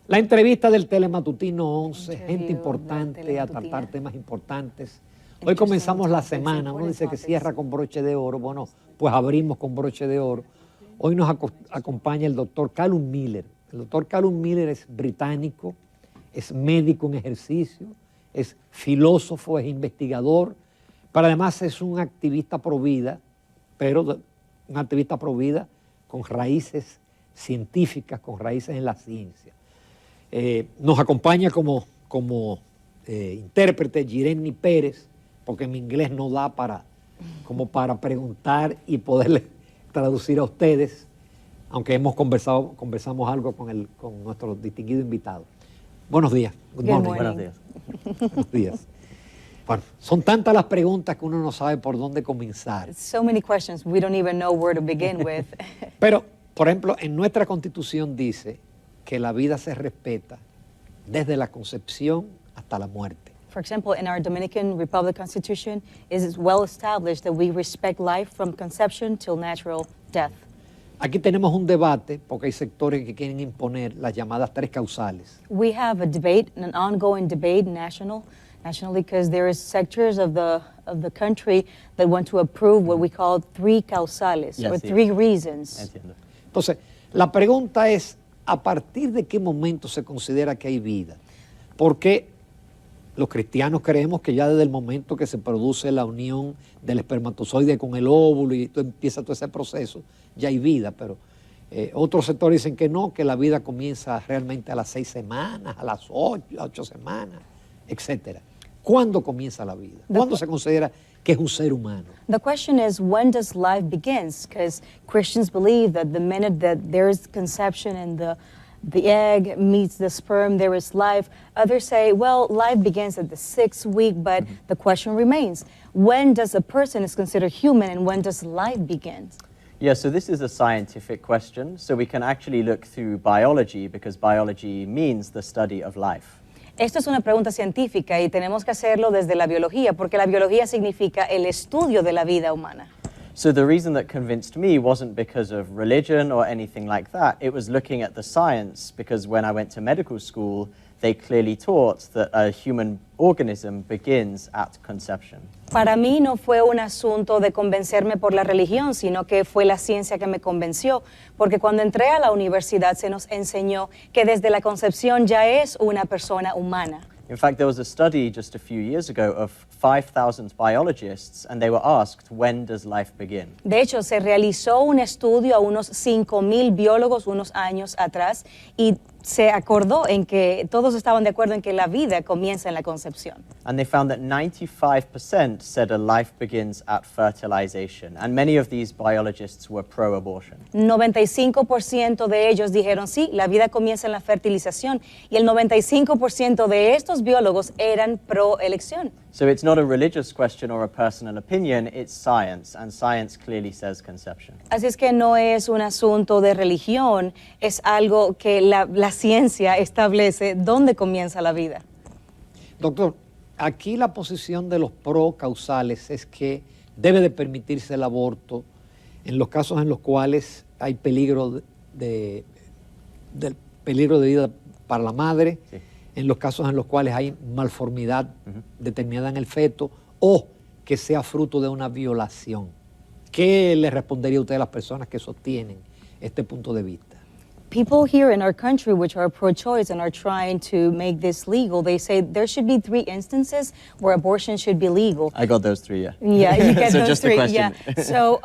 La entrevista del Telematutino 11, gente importante a tratar temas importantes. Hoy comenzamos la semana, uno dice que cierra con broche de oro, bueno, pues abrimos con broche de oro. Hoy nos acompaña el doctor Calum Miller. El doctor Calum Miller es británico, es médico en ejercicio, es filósofo, es investigador, pero además es un activista pro vida, pero un activista pro vida con raíces científicas, con raíces en la ciencia. Nos acompaña como intérprete Jireni Pérez, porque mi inglés no da para preguntar y poderle traducir a ustedes, aunque conversamos algo con nuestro distinguido invitado. Buenos días. Good morning. Buenos días. Buenos días. Bueno, son tantas las preguntas que uno no sabe por dónde comenzar. So many questions, we don't even know where to begin with. Pero, por ejemplo, en nuestra Constitución dice que la vida se respeta desde la concepción hasta la muerte. For example, in our Dominican Republic Constitution, it is well established that we respect life from conception till natural death. Aquí tenemos un debate porque hay sectores que quieren imponer las llamadas tres causales. We have a debate, an ongoing debate nationally, because there is sectors of the country that want to approve what we call three causales, or three reasons. Entiendo. Entonces, la pregunta es, ¿a partir de qué momento se considera que hay vida? Porque los cristianos creemos que ya desde el momento que se produce la unión del espermatozoide con el óvulo y empieza todo ese proceso, ya hay vida, pero otros sectores dicen que no, que la vida comienza realmente a las 6 semanas, a las 8 semanas, etc. ¿Cuándo comienza la vida? ¿Cuándo se considera que es un ser humano? The question is, when does life begins? Because Christians believe that the minute that there is conception and the egg meets the sperm, there is life. Others say, well, life begins at the 6th week, but the question remains, when does a person is considered human and when does life begin? Yeah, so this is a scientific question. So we can actually look through biology because biology means the study of life. Esto es una pregunta científica y tenemos que hacerlo desde la biología, porque la biología significa el estudio de la vida humana. So the reason that convinced me wasn't because of religion or anything like that. It was looking at the science, because when I went to medical school, they clearly taught that a human organism begins at conception. Para mí no fue un asunto de convencerme por la religión, sino que fue la ciencia que me convenció, porque cuando entré a la universidad se nos enseñó que desde la concepción ya es una persona humana. In fact, there was a study just a few years ago of 5,000 biologists, and they were asked, when does life begin? De hecho, se realizó un estudio a unos 5,000 biólogos unos años atrás y se acordó en que todos estaban de acuerdo en que la vida comienza en la concepción. And they found that 95% said a life begins at fertilization, and many of these biologists were pro-abortion. 95% de ellos dijeron sí, la vida comienza en la fertilización, y el 95% de estos biólogos eran pro-elección. So it's not a religious question or a personal opinion, it's science, and science clearly says conception. Así es que no es un asunto de religión, es algo que la ciencia establece dónde comienza la vida. Doctor, aquí la posición de los pro-causales es que debe de permitirse el aborto en los casos en los cuales hay peligro de vida para la madre, Sí. en los casos en los cuales hay malformidad determinada en el feto o que sea fruto de una violación. ¿Qué le respondería usted a las personas que sostienen este punto de vista? People here in our country which are pro-choice and are trying to make this legal, they say there should be 3 instances where abortion should be legal. I got those 3, yeah. Yeah, you get So those just a 3. question. Yeah. So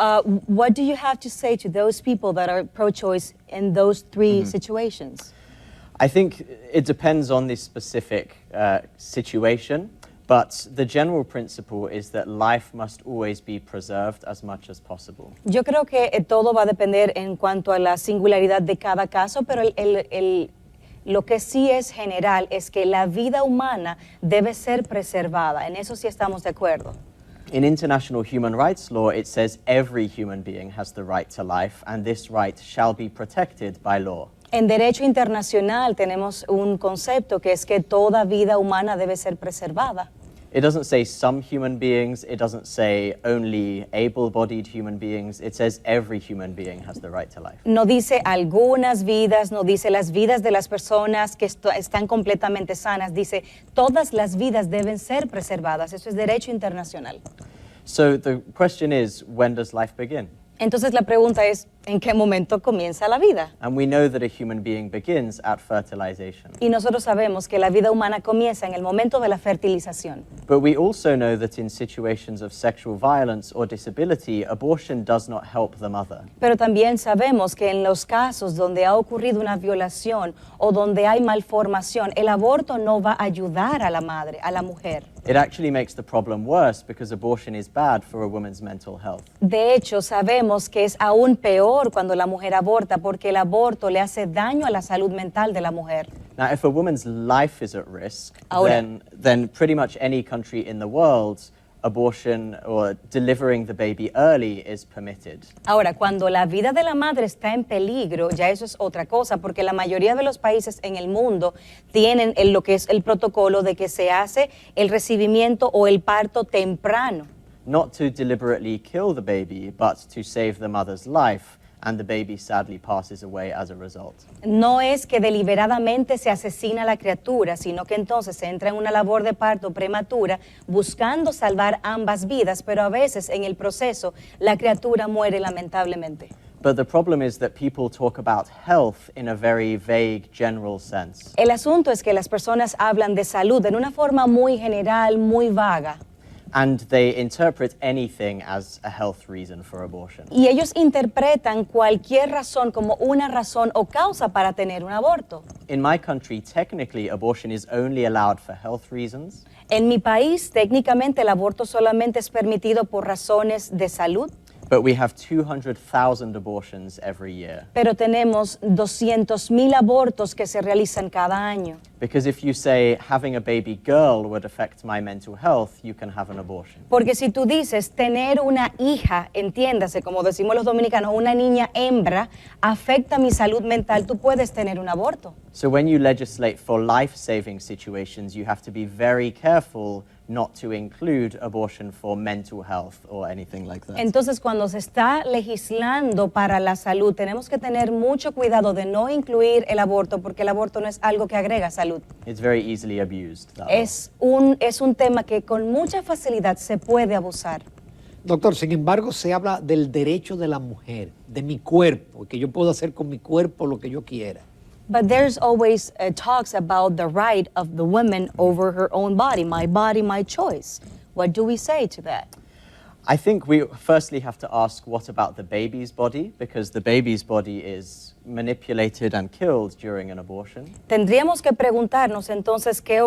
what do you have to say to those people that are pro-choice in those 3 situations? I think it depends on the specific situation, but the general principle is that life must always be preserved as much as possible. Yo creo que todo va a depender en cuanto a la singularidad de cada caso, pero lo que sí es general es que la vida humana debe ser preservada. En eso sí estamos de acuerdo. In international human rights law, it says every human being has the right to life, and this right shall be protected by law. En derecho internacional tenemos un concepto que es que toda vida humana debe ser preservada. It doesn't say some human beings, it doesn't say only able-bodied human beings, it says every human being has the right to life. No dice algunas vidas, no dice las vidas de las personas que están completamente sanas, dice todas las vidas deben ser preservadas. Eso es derecho internacional. So the question is, when does life begin? Entonces la pregunta es, ¿en qué momento comienza la vida? And we know that a human being begins at fertilization. Y nosotros sabemos que la vida humana comienza en el momento de la fertilización. But we also know that in situations of sexual violence or disability, abortion does not help the mother. Pero también sabemos que en los casos donde ha ocurrido una violación o donde hay malformación, el aborto no va a ayudar a la madre, a la mujer. It actually makes the problem worse because abortion is bad for a woman's mental health. De hecho, sabemos que es aún peor cuando la mujer aborta porque el aborto le hace daño a la salud mental de la mujer. Now, if a woman's life is at risk, Ahora. then pretty much any country in the world, abortion or delivering the baby early is permitted. Ahora, cuando la vida de la madre está en peligro, ya eso es otra cosa, porque la mayoría de los países en el mundo tienen lo que es el protocolo de que se hace el recibimiento o el parto temprano. Not to deliberately kill the baby, but to save the mother's life, and the baby sadly passes away as a result. No es que deliberadamente se asesina a la criatura, sino que entonces se entra en una labor de parto prematura buscando salvar ambas vidas, pero a veces en el proceso la criatura muere lamentablemente. But the problem is that people talk about health in a very vague, general sense. El asunto es que las personas hablan de salud en una forma muy general, muy vaga. And they interpret anything as a health reason for abortion. Y ellos interpretan cualquier razón como una razón o causa para tener un aborto. In my country, technically, abortion is only allowed for health reasons. En mi país, técnicamente el aborto solamente es permitido por razones de salud, But we have 200,000 abortions every year. pero tenemos 200,000 abortos que se realizan cada año. Because if you say having a baby girl would affect my mental health, you can have an abortion. Porque si tú dices tener una hija, entiéndase, como decimos los dominicanos, una niña hembra, afecta mi salud mental, tú puedes tener un aborto. So when you legislate for life-saving situations, you have to be very careful not to include abortion for mental health or anything like that. Entonces, cuando se está legislando para la salud, tenemos que tener mucho cuidado de no incluir el aborto, porque el aborto no es algo que agrega salud. It's very easily abused. That way. Es un tema que con mucha facilidad se puede abusar. Doctor, sin embargo, se habla del derecho de la mujer, de mi cuerpo, que yo puedo hacer con mi cuerpo lo que yo quiera. But there's always talks about the right of the woman over her own body, my choice. What do we say to that? I think we firstly have to ask, what about the baby's body? Because the baby's body is manipulated and killed during an abortion. Tendríamos que preguntarnos entonces qué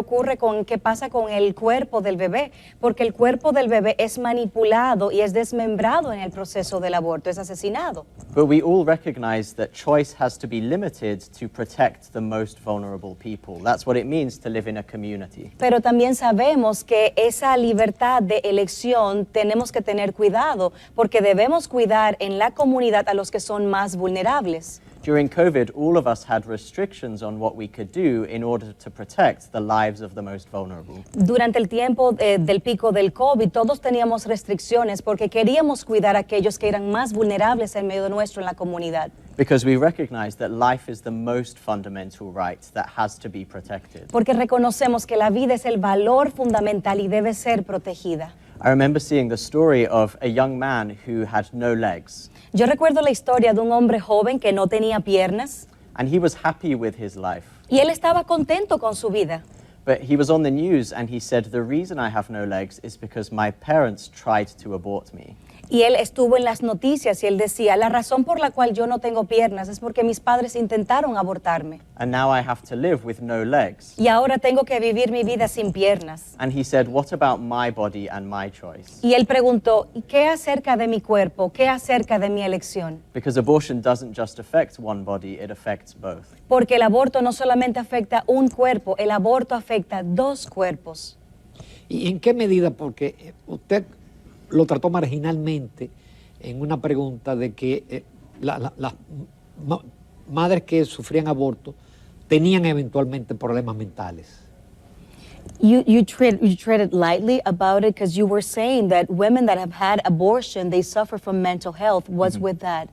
pasa con el cuerpo del bebé, porque el cuerpo del bebé es manipulado y es desmembrado en el proceso del aborto, es asesinado. But we all recognize that choice has to be limited to protect the most vulnerable people. That's what it means to live in a community. Pero también sabemos que esa libertad de elección tenemos que tener cuidado, porque debemos cuidar en la comunidad a los que son más vulnerables. During COVID, all of us had restrictions on what we could do in order to protect the lives of the most vulnerable. Durante el tiempo del pico del COVID, todos teníamos restricciones porque queríamos cuidar a aquellos que eran más vulnerables en medio nuestro en la comunidad. Because we recognize that life is the most fundamental right that has to be protected. Porque reconocemos que la vida es el valor fundamental y debe ser protegida. I remember seeing the story of a young man who had no legs. Yo recuerdo la historia de un hombre joven que no tenía piernas And he was happy with his life. y él estaba contento con su vida. But he was on the news and he said, the reason I have no legs is because my parents tried to abort me. Y él estuvo en las noticias y él decía, la razón por la cual yo no tengo piernas es porque mis padres intentaron abortarme. And now I have to live with no legs. Y ahora tengo que vivir mi vida sin piernas. And he said, what about my body and my choice? Y él preguntó, ¿y qué acerca de mi cuerpo? ¿Qué acerca de mi elección? Because abortion doesn't just affect one body, it affects both. Porque el aborto no solamente afecta un cuerpo, el aborto afecta dos cuerpos. ¿Y en qué medida? Porque usted lo trató marginalmente en una pregunta de que las madres que sufrían aborto tenían eventualmente problemas mentales. You treaded lightly about it because you were saying that women that have had abortion, they suffer from mental health. What's with that?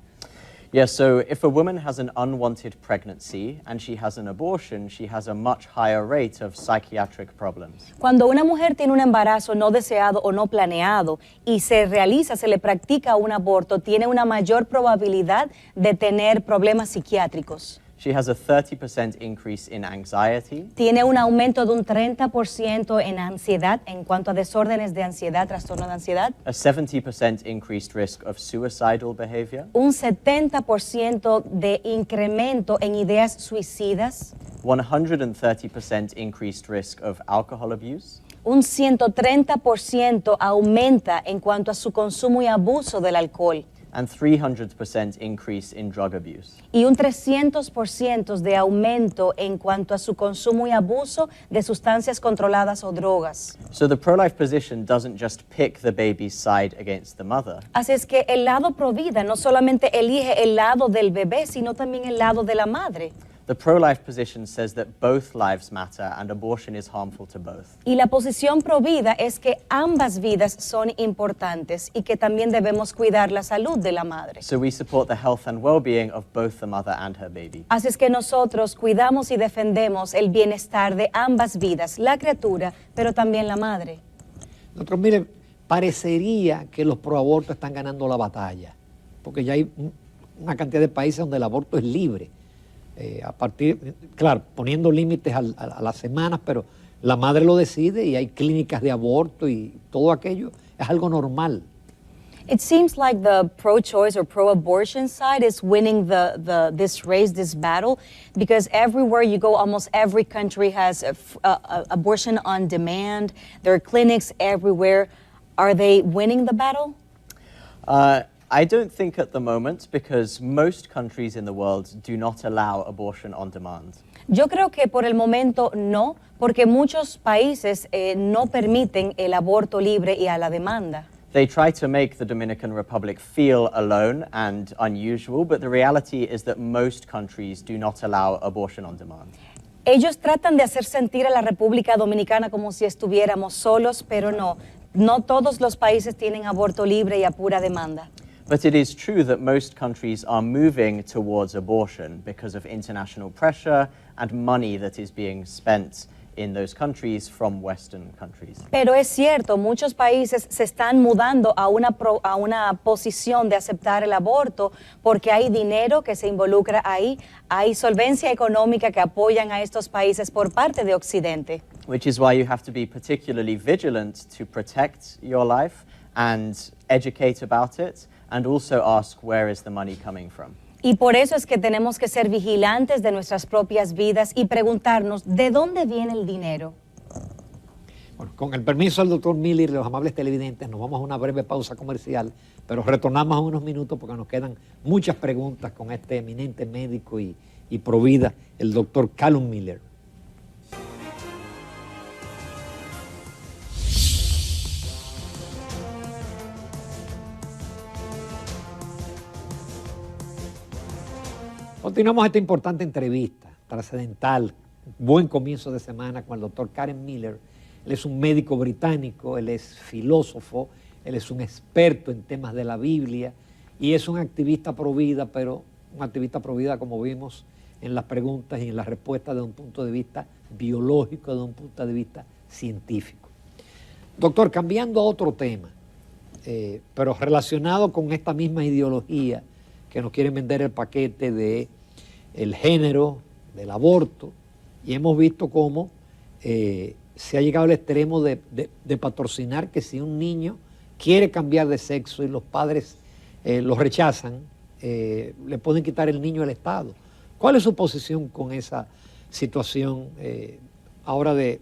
Yeah, so if a woman has an unwanted pregnancy and she has an abortion, she has a much higher rate of psychiatric problems. Cuando una mujer tiene un embarazo no deseado o no planeado y se realiza, se le practica un aborto, tiene una mayor probabilidad de tener problemas psiquiátricos. She has a 30% increase in anxiety, Tiene un aumento de un 30% en ansiedad en cuanto a desórdenes de ansiedad, trastorno de ansiedad. a 70% increased risk of suicidal behavior, Un 70% de incremento en ideas suicidas. 130% increased risk of alcohol abuse, Un 130% aumenta en cuanto a su consumo y abuso del alcohol. and 300% increase in drug abuse. Y un 300% de aumento en cuanto a su consumo y abuso de sustancias controladas o drogas. So the pro-life position doesn't just pick the baby's side against the mother. Así es que el lado pro vida no solamente elige el lado del bebé, sino también el lado de la madre. The pro-life position says that both lives matter and abortion is harmful to both. Y la posición pro vida es que ambas vidas son importantes y que también debemos cuidar la salud de la madre. So we support the health and well-being of both the mother and her baby. Así es que nosotros cuidamos y defendemos el bienestar de ambas vidas, la criatura, pero también la madre. Doctor, mire, parecería que los proabortos están ganando la batalla, porque ya hay una cantidad de países donde el aborto es libre. Claro, poniendo límites a las semanas, pero la madre lo decide y hay clínicas de aborto y todo aquello es algo normal. It seems like the pro-choice or pro-abortion side is winning this race, this battle, because everywhere you go, almost every country has abortion on demand. There are clinics everywhere. Are they winning the battle? I don't think at the moment, because most countries in the world do not allow abortion on demand. Yo creo que por el momento no, porque muchos países no permiten el aborto libre y a la demanda. They try to make the Dominican Republic feel alone and unusual, but the reality is that most countries do not allow abortion on demand. Ellos tratan de hacer sentir a la República Dominicana como si estuviéramos solos, pero no. No todos los países tienen aborto libre y a pura demanda. But it is true that most countries are moving towards abortion because of international pressure and money that is being spent in those countries from Western countries. Pero es cierto, muchos países se están mudando a una posición de aceptar el aborto porque hay dinero que se involucra ahí, hay solvencia económica que apoyan a estos países por parte de Occidente. Which is why you have to be particularly vigilant to protect your life and educate about it, and also ask where is the money coming from. Y por eso es que tenemos que ser vigilantes de nuestras propias vidas y preguntarnos, ¿de dónde viene el dinero? Bueno, con el permiso del doctor Miller y los amables televidentes, nos vamos a una breve pausa comercial, pero retornamos en unos minutos porque nos quedan muchas preguntas con este eminente médico y provida, el doctor Calum Miller. Continuamos esta importante entrevista, trascendental, buen comienzo de semana con el doctor Calum Miller. Él es un médico británico, él es filósofo, él es un experto en temas de la Biblia y es un activista pro vida, pero un activista pro vida, como vimos en las preguntas y en las respuestas, desde un punto de vista biológico, desde un punto de vista científico. Doctor, cambiando a otro tema, pero relacionado con esta misma ideología que nos quieren vender el paquete de el género, del aborto, y hemos visto cómo se ha llegado al extremo de patrocinar que si un niño quiere cambiar de sexo y los padres lo rechazan, le pueden quitar el niño al Estado. ¿Cuál es su posición con esa situación ahora de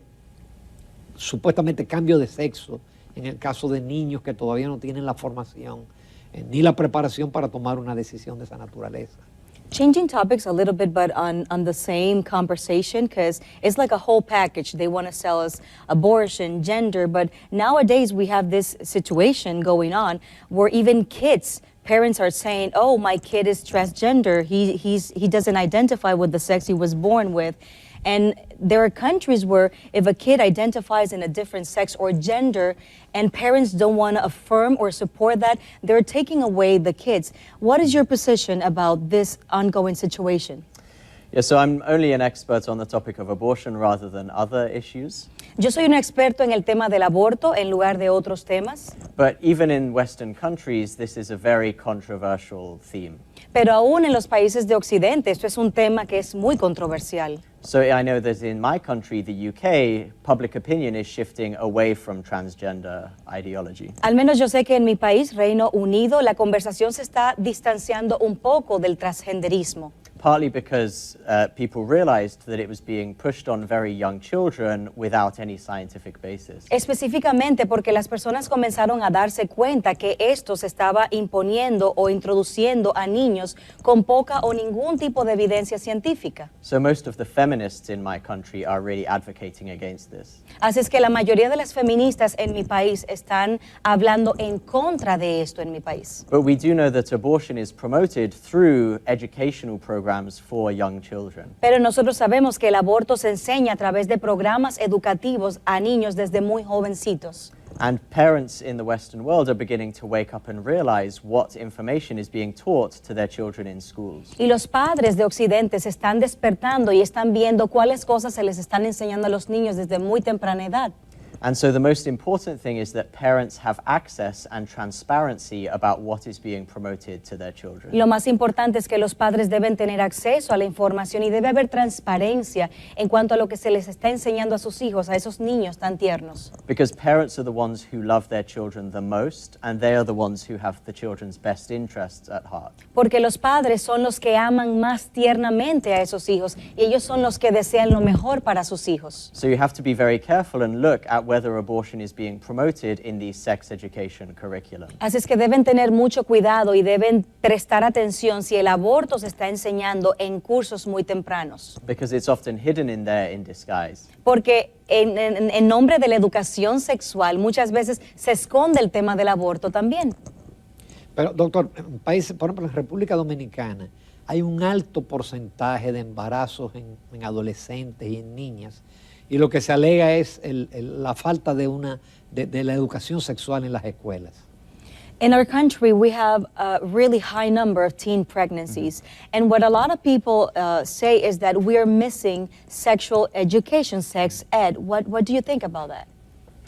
supuestamente cambio de sexo en el caso de niños que todavía no tienen la formación ni la preparación para tomar una decisión de esa naturaleza? Changing topics a little bit, but on the same conversation, because it's like a whole package. They want to sell us abortion, gender, but nowadays we have this situation going on where even kids, parents are saying, oh, my kid is transgender. He doesn't identify with the sex he was born with. And there are countries where if a kid identifies in a different sex or gender and parents don't want to affirm or support that, they're taking away the kids. What is your position about this ongoing situation? Yeah, so I'm only an expert on the topic of abortion rather than other issues. Yo soy un experto en el tema del aborto en lugar de otros temas. But even in Western countries, this is a very controversial theme. Pero aún en los países de Occidente, esto es un tema que es muy controversial. So I know that in my country, the UK, public opinion is shifting away from transgender ideology. Al menos yo sé que en mi país, Reino Unido, la conversación se está distanciando un poco del transgenderismo. Partly because people realized that it was being pushed on very young children without any scientific basis. Específicamente porque las personas comenzaron a darse cuenta que esto se estaba imponiendo o introduciendo a niños con poca o ningún tipo de evidencia científica. So most of the feminists in my country are really advocating against this. Así es que la mayoría de las feministas en mi país están hablando en contra de esto en mi país. But we do know that abortion is promoted through educational programs for young children. Pero nosotros sabemos que el aborto se enseña a través de programas educativos a niños desde muy jovencitos. And parents in the Western world are beginning to wake up and realize what information is being taught to their children in schools. Y los padres de Occidente se están despertando y están viendo cuáles cosas se les están enseñando a los niños desde muy temprana edad. And so the most important thing is that parents have access and transparency about what is being promoted to their children. Lo más importante es que los padres deben tener acceso a la información y debe haber transparencia en cuanto a lo que se les está enseñando a sus hijos, a esos niños tan tiernos. Because parents are the ones who love their children the most, and they are the ones who have the children's best interests at heart. Porque los padres son los que aman más tiernamente a esos hijos y ellos son los que desean lo mejor para sus hijos. So you have to be very careful and look at whether abortion is being promoted in the sex education curriculum. Así es que deben tener mucho cuidado y deben prestar atención si el aborto se está enseñando en cursos muy tempranos. Because it's often hidden in there in disguise. Porque en nombre de la educación sexual muchas veces se esconde el tema del aborto también. Pero, doctor, en países, por ejemplo, en República Dominicana, hay un alto porcentaje de embarazos en adolescentes y en niñas. Y lo que se alega es la falta de la educación sexual en las escuelas. In our country, we have a really high number of teen pregnancies. And what a lot of people say is that we are missing sexual education, sex ed. What do you think about that?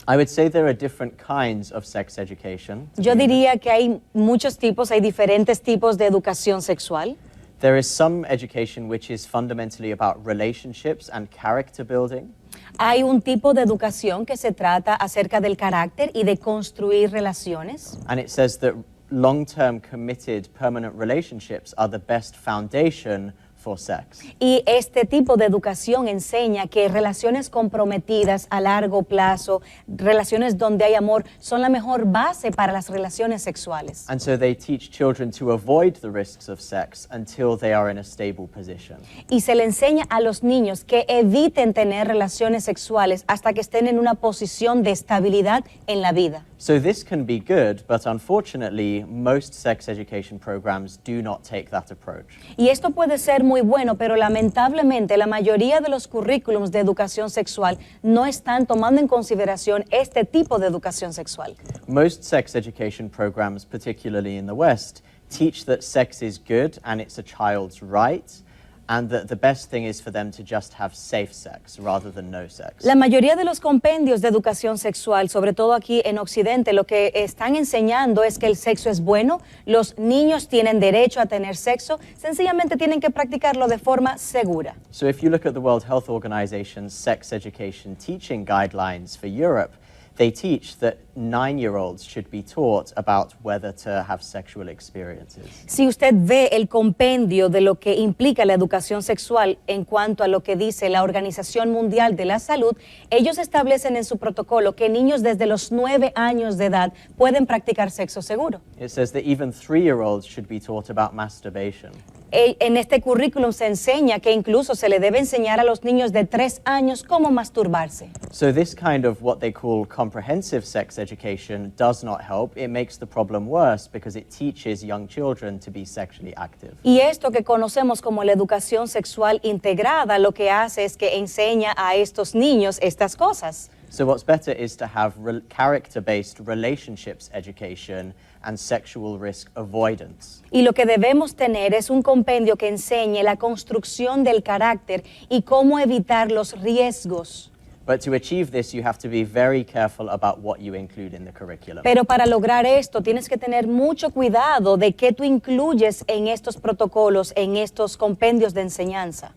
I would say there are different kinds of sex education. Yo diría que hay muchos tipos, hay diferentes tipos de educación sexual. There is some education which is fundamentally about relationships and character building. Hay un tipo de educación que se trata acerca del carácter y de construir relaciones. And it says that long-term committed permanent relationships are the best foundation for sex. Y este tipo de educación enseña que relaciones comprometidas a largo plazo, relaciones donde hay amor, son la mejor base para las relaciones sexuales. And so they teach children to avoid the risks of sex until they are in a stable position. Y se le enseña a los niños que eviten tener relaciones sexuales hasta que estén en una posición de estabilidad en la vida. So this can be good, but unfortunately, most sex education programs do not take that approach. Y esto puede ser muy bueno, pero lamentablemente la mayoría de los currículums de educación sexual no están tomando en consideración este tipo de educación sexual. Most sex education programs, particularly in the West, teach that sex is good and it's a child's right, and that the best thing is for them to just have safe sex rather than no sex. La mayoría de los compendios de educación sexual, sobre todo aquí en Occidente, lo que están enseñando es que el sexo es bueno, los niños tienen derecho a tener sexo, sencillamente tienen que practicarlo de forma segura. So if you look at the World Health Organization's sex education teaching guidelines for Europe, they teach that 9-year-olds should be taught about whether to have sexual experiences. Si usted ve el compendio de lo que implica la educación sexual en cuanto a lo que dice la Organización Mundial de la Salud, ellos establecen en su protocolo que niños desde los 9 años de edad pueden practicar sexo seguro. It says that even 3-year-olds should be taught about masturbation. En este currículum se enseña que incluso se le debe enseñar a los niños de 3 años cómo masturbarse. So this kind of what they call comprehensive sex education does not help. It makes the problem worse because it teaches young children to be sexually active. Y esto que conocemos como la educación sexual integrada lo que hace es que enseña a estos niños estas cosas. So what's better is to have character-based relationships education and sexual risk avoidance. Y lo que debemos tener es un compendio que enseñe la construcción del carácter y cómo evitar los riesgos. But to achieve this, you have to be very careful about what you include in the curriculum. Pero para lograr esto tienes que tener mucho cuidado de qué tú incluyes en estos protocolos, en estos compendios de enseñanza.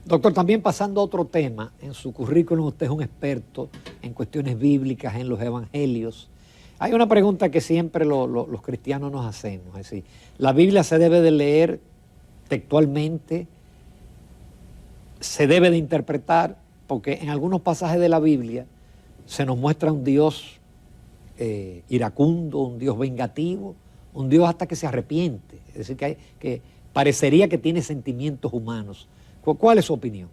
Doctor, también pasando a otro tema, en su currículum usted es un experto en cuestiones bíblicas, en los evangelios. Hay una pregunta que siempre los cristianos nos hacemos, es decir, ¿la Biblia se debe de leer textualmente? ¿Se debe de interpretar? Porque en algunos pasajes de la Biblia se nos muestra un Dios iracundo, un Dios vengativo, un Dios hasta que se arrepiente. Es decir, que parecería que tiene sentimientos humanos. ¿Cuál es su opinión?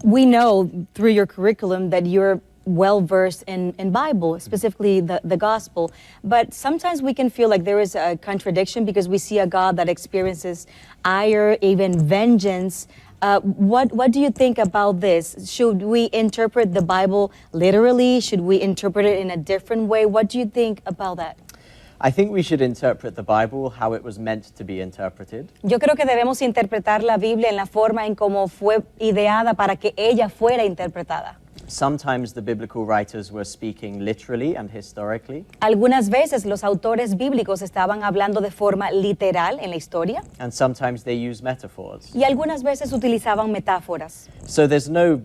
We know through your curriculum that you're well versed in Bible, specifically the gospel, but sometimes we can feel like there is a contradiction because we see a God that experiences ire, even vengeance. What do you think about this? Should we interpret the Bible literally? Should we interpret it in a different way? What do you think about that? I think we should interpret the Bible how it was meant to be interpreted. Yo creo que debemos interpretar la Biblia en la forma en cómo fue ideada para que ella fuera interpretada. Sometimes the biblical writers were speaking literally and historically. Algunas veces los autores bíblicos estaban hablando de forma literal en la historia And sometimes they use metaphors. y algunas veces utilizaban metáforas. So there's no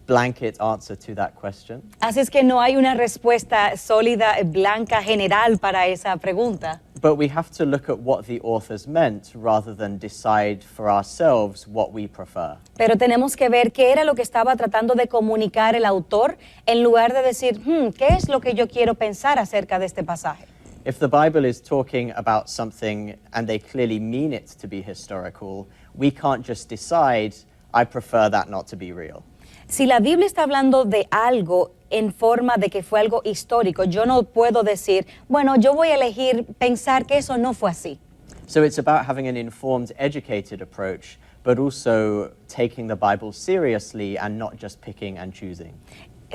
blanket answer to that question. Así es que no hay una respuesta sólida, blanca, general para esa pregunta. But we have to look at what the authors meant rather than decide for ourselves what we prefer. Pero tenemos que ver qué era lo que estaba tratando de comunicar el autor en lugar de decir, ¿qué es lo que yo quiero pensar acerca de este pasaje? If the Bible is talking about something and they clearly mean it to be historical, we can't just decide, I prefer that not to be real. Si la Biblia está hablando de algo en forma de que fue algo histórico, yo no puedo decir, bueno, yo voy a elegir pensar que eso no fue así. So it's about having an informed, educated approach, but also taking the Bible seriously and not just picking and choosing.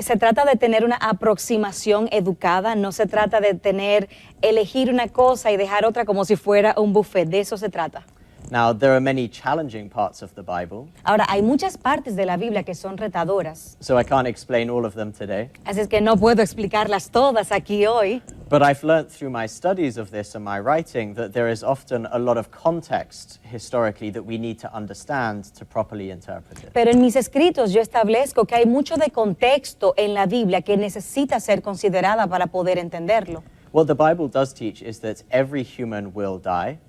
Se trata de tener una aproximación educada, no se trata de elegir una cosa y dejar otra como si fuera un buffet, de eso se trata. Now, there are many challenging parts of the Bible, Ahora, hay muchas partes de la Biblia que son retadoras, so I can't explain all of them today. así es que no puedo explicarlas todas aquí hoy. But I've learned through my studies of this and my writing that there is often a lot of context historically that we need to understand to properly interpret it. Pero en mis escritos yo establezco que hay mucho de contexto en la Biblia que necesita ser considerada para poder entenderlo. What the Bible does teach is that every human will die,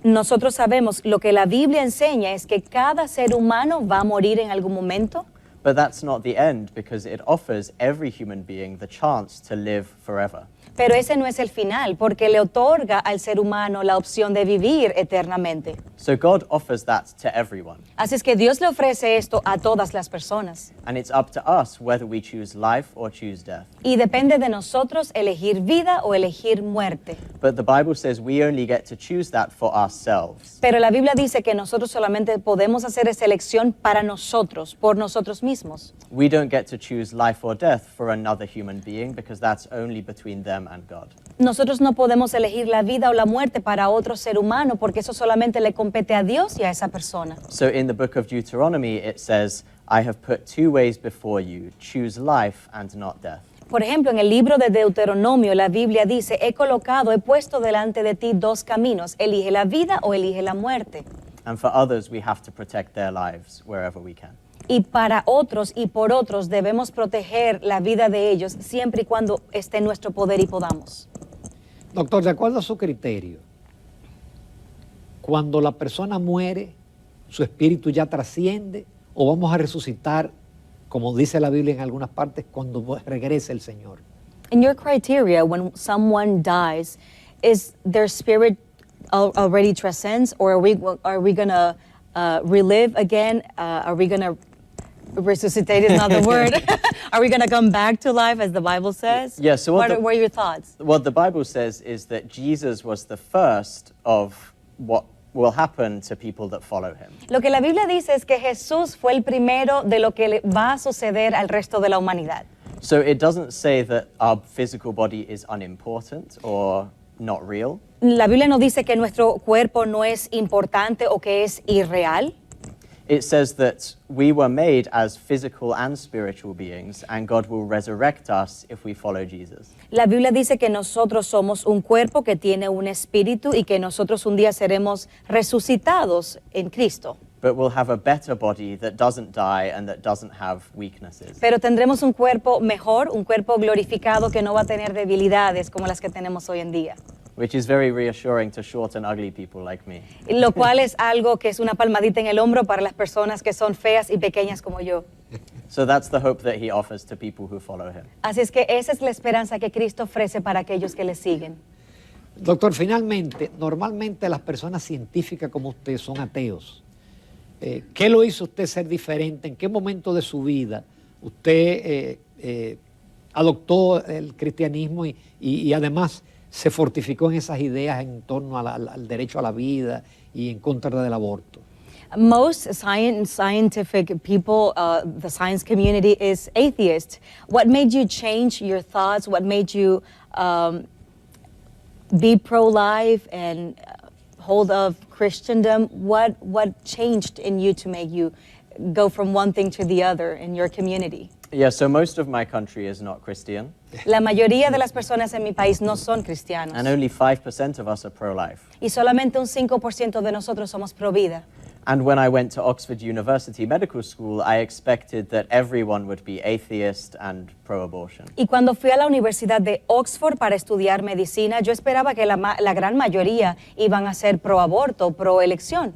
Nosotros sabemos, lo que la Biblia enseña es que cada ser humano va a morir en algún momento, but that's not the end because it offers every human being the chance to live forever. pero ese no es el final, porque le otorga al ser humano la opción de vivir eternamente. So God offers that to everyone, Así es que Dios le ofrece esto a todas las personas. and it's up to us whether we choose life or choose death. Y depende de nosotros elegir vida o elegir muerte. But the Bible says we only get to choose that for ourselves. Pero la Biblia dice que nosotros solamente podemos hacer esa elección para nosotros, por nosotros mismos. We don't get to choose life or death for another human being because that's only between them and God. Nosotros no podemos elegir la vida o la muerte para otro ser humano porque eso solamente le compete a Dios y a esa persona. So in the book of Deuteronomy, it says, I have put two ways before you, choose life and not death. Por ejemplo, en el libro de Deuteronomio, la Biblia dice, he puesto delante de ti 2 caminos, elige la vida o elige la muerte. And for others, we have to protect their lives wherever we can. Y para otros y por otros debemos proteger la vida de ellos siempre y cuando esté en nuestro poder y podamos. Doctor, de acuerdo a su criterio, cuando la persona muere, su espíritu ya trasciende o vamos a resucitar, como dice la Biblia en algunas partes, cuando regrese el Señor. In your criteria, when someone dies, is their spirit already transcends, or are we going to relive again? Are we going to resuscitate is not the word. Are we going to come back to life as the Bible says? Yeah, so what are your thoughts? What the Bible says is that Jesus was the first of what will happen to people that follow him. Lo que la Biblia dice es que Jesús fue el primero de lo que le va a suceder al resto de la humanidad. So it doesn't say that our physical body is unimportant or not real. La Biblia no dice que nuestro cuerpo no es importante o que es irreal. It says that we were made as physical and spiritual beings, and God will resurrect us if we follow Jesus. La Biblia dice que nosotros somos un cuerpo que tiene un espíritu y que nosotros un día seremos resucitados en Cristo. But we'll have a better body that doesn't die and that doesn't have weaknesses. Pero tendremos un cuerpo mejor, un cuerpo glorificado que no va a tener debilidades como las que tenemos hoy en día. Which is very reassuring to short and ugly people like me. Lo cual es algo que es una palmadita en el hombro para las personas que son feas y pequeñas como yo. So that's the hope that he offers to people who follow him. Así es que esa es la esperanza que Cristo ofrece para aquellos que le siguen. Doctor, finalmente, normalmente las personas científicas como usted son ateos. ¿Qué lo hizo usted ser diferente? ¿En qué momento de su vida usted adoptó el cristianismo y además se fortificó en esas ideas en torno al derecho a la vida y en contra del aborto? Most scientific people, the science community is atheist. What made you change your thoughts? What made you be pro-life and hold of Christendom? What changed in you to make you go from one thing to the other in your community? Yeah, so most of my country is not Christian. La mayoría de las personas en mi país no son cristianos. And only 5% of us are pro-life. Y solamente un 5% de nosotros somos pro vida. And when I went to Oxford University Medical School, I expected that everyone would be atheist and pro-abortion. Y cuando fui a la Universidad de Oxford para estudiar medicina, yo esperaba que la gran mayoría iban a ser pro-aborto, pro-elección.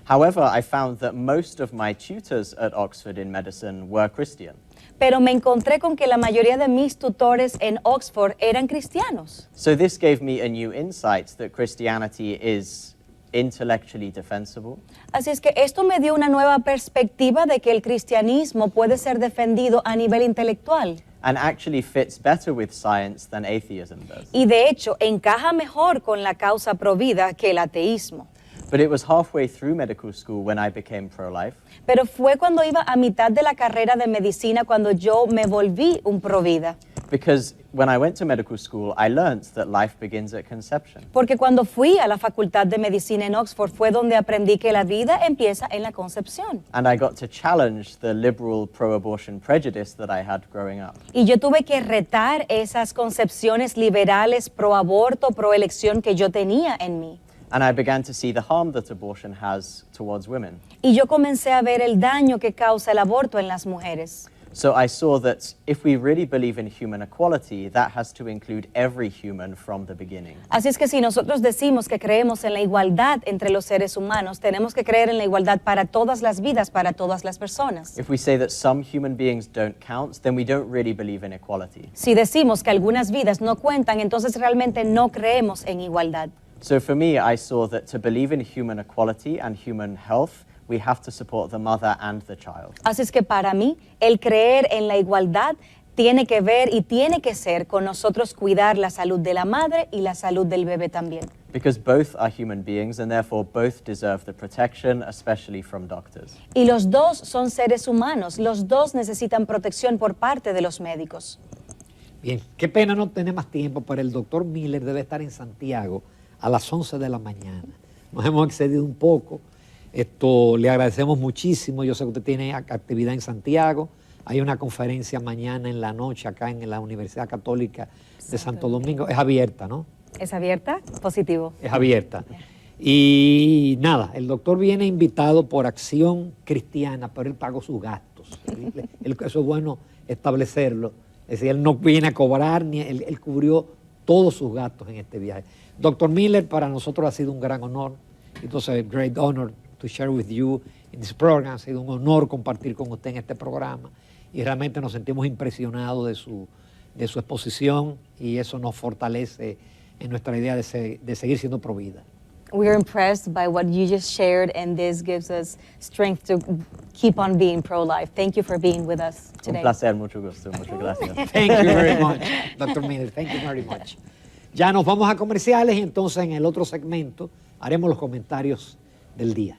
However, I found that most of my tutors at Oxford in medicine were Christian. Pero me encontré con que la mayoría de mis tutores en Oxford eran cristianos. So this gave me a new insight that Christianity is intellectually defensible. Así es que esto me dio una nueva perspectiva de que el cristianismo puede ser defendido a nivel intelectual. And actually fits better with science than atheism does. Y de hecho encaja mejor con la causa pro vida que el ateísmo. But it was halfway through medical school when I became pro-life. Pero fue cuando iba a mitad de la carrera de medicina cuando yo me volví un pro vida. Because when I went to medical school, I learned that life begins at conception. Porque cuando fui a la facultad de medicina en Oxford fue donde aprendí que la vida empieza en la concepción. And I got to challenge the liberal pro-abortion prejudice that I had growing up. Y yo tuve que retar esas concepciones liberales pro aborto, pro elección que yo tenía en mí. And I began to see the harm that abortion has towards women. Y yo comencé a ver el daño que causa el aborto en las mujeres. So I saw that if we really believe in human equality, that has to include every human from the beginning. Así es que si nosotros decimos que creemos en la igualdad entre los seres humanos, tenemos que creer en la igualdad para todas las vidas, para todas las personas. If we say that some human beings don't count, then we don't really believe in equality. Si decimos que algunas vidas no cuentan, entonces realmente no creemos en igualdad. So for me, I saw that to believe in human equality and human health, we have to support the mother and the child. Así es que para mí, el creer en la igualdad tiene que ver y tiene que ser con nosotros cuidar la salud de la madre y la salud del bebé también. Because both are human beings and therefore both deserve the protection, especially from doctors. Y los dos son seres humanos, los dos necesitan protección por parte de los médicos. Bien, qué pena no tener más tiempo, pero el doctor Miller debe estar en Santiago a las 11 de la mañana. Nos hemos excedido un poco. Le agradecemos muchísimo. Yo sé que usted tiene actividad en Santiago. Hay una conferencia mañana en la noche acá en la Universidad Católica de Santo Domingo. Es abierta, ¿no? ¿Es abierta? Positivo. Es abierta. Y nada, el doctor viene invitado por Acción Cristiana, pero él pagó sus gastos. Eso es bueno establecerlo. Es decir, él no viene a cobrar, ni él cubrió todos sus gastos en este viaje. Doctor Miller, para nosotros ha sido un gran honor. It was a great honor to share with you in this program. Ha sido un honor compartir con usted en este programa. Y realmente nos sentimos impresionados de su exposición y eso nos fortalece en nuestra idea de seguir siendo pro vida. We are impressed by what you just shared, and this gives us strength to keep on being pro-life. Thank you for being with us today. Un placer, mucho gusto, muchas gracias. Thank you very much, Dr. Miller. Thank you very much. Ya nos vamos a comerciales y entonces en el otro segmento haremos los comentarios del día.